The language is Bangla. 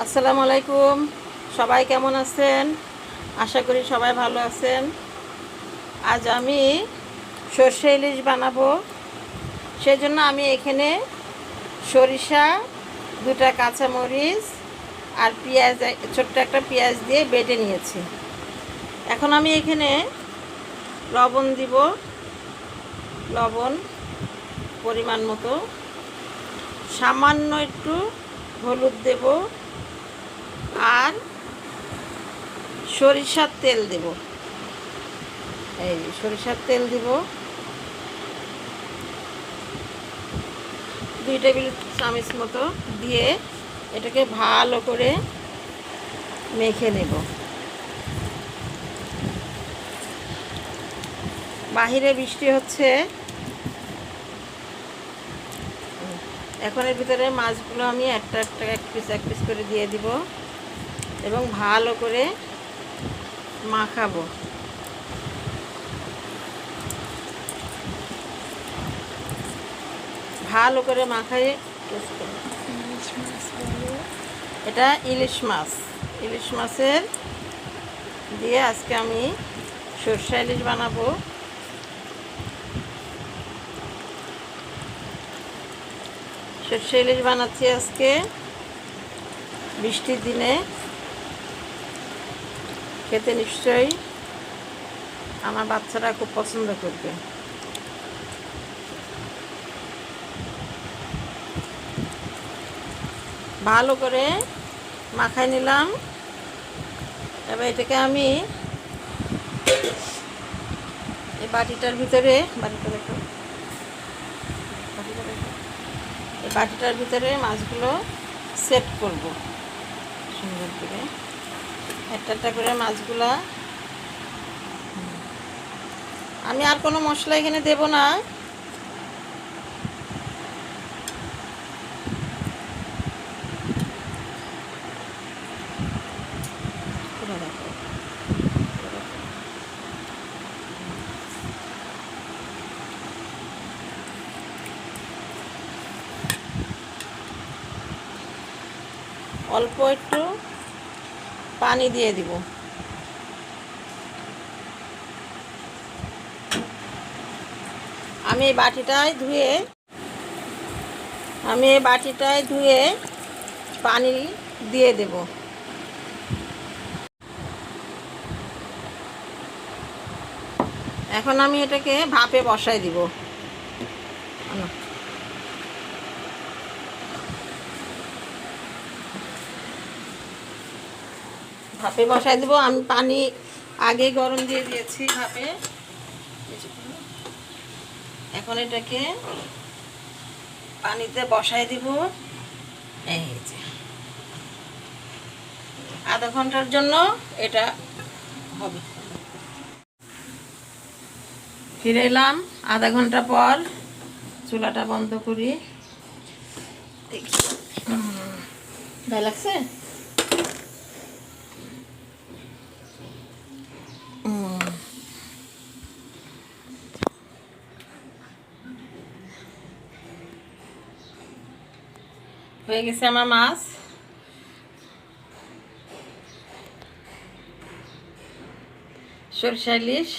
আসসালামু আলাইকুম। সবাই কেমন আছেন? আশা করি সবাই ভালো আছেন। আজ আমি সর্ষে ইলিশ বানাবো। সেজন্য আমি এখানে সরিষা, দুটা কাঁচামরিচ আর পেঁয়াজ, ছোট্ট একটা পেঁয়াজ দিয়ে বেটে নিয়েছি। এখন আমি এখানে লবণ দিব, লবণ পরিমাণ মতো, সামান্য একটু হলুদ দেব আর সরিষার তেল দেব। এই সরিষার তেল দিব 2 টেবিল চামচ মতো দিয়ে এটাকে ভালো করে মেখে নেব। বাহিরে বৃষ্টি হচ্ছে। এখন এর ভিতরে মাছগুলো আমি একটা একটা এক পিস করে দিয়ে দিব এবং ভালো করে মাখাবো। ভালো করে মাখাই। এটা ইলিশ মাছ। ইলিশ মাছের দিয়ে আজকে আমি সরষে ইলিশ বানাবো। সরষে ইলিশ বানাচ্ছি আজকে বৃষ্টির দিনে। খেতে নিশ্চয়ই আমার বাচ্চারা খুব পছন্দ করবে। ভালো করে মাখাই নিলাম। এবার এটাকে আমি এই বাটিটার ভিতরে এই বাটিটার ভিতরে মাছগুলো সেট করব সুন্দর করে। একটা করে মাছগুলা আমি আর কোনো মশলা এখানে দেব না। অল্প একটু পানি দিয়ে দিব। আমি এই বাটিটায় ধুয়ে পানি দিয়ে দেব। এখন আমি এটাকে ভাপে বসাই দিব। ভাপে বসাই দিব। আমি পানি আগে গরম দিয়ে দিয়েছি ভাপে। এখন এটাকে পানিতে বসাই দিব। এই যে আধা ঘন্টার জন্য এটা হবে। ফিরে এলাম আধা ঘন্টা পর। চুলাটা বন্ধ করি। দেখি ভালো লাগছে। হয়ে গেছে আমার মাছ। সরষে ইলিশ।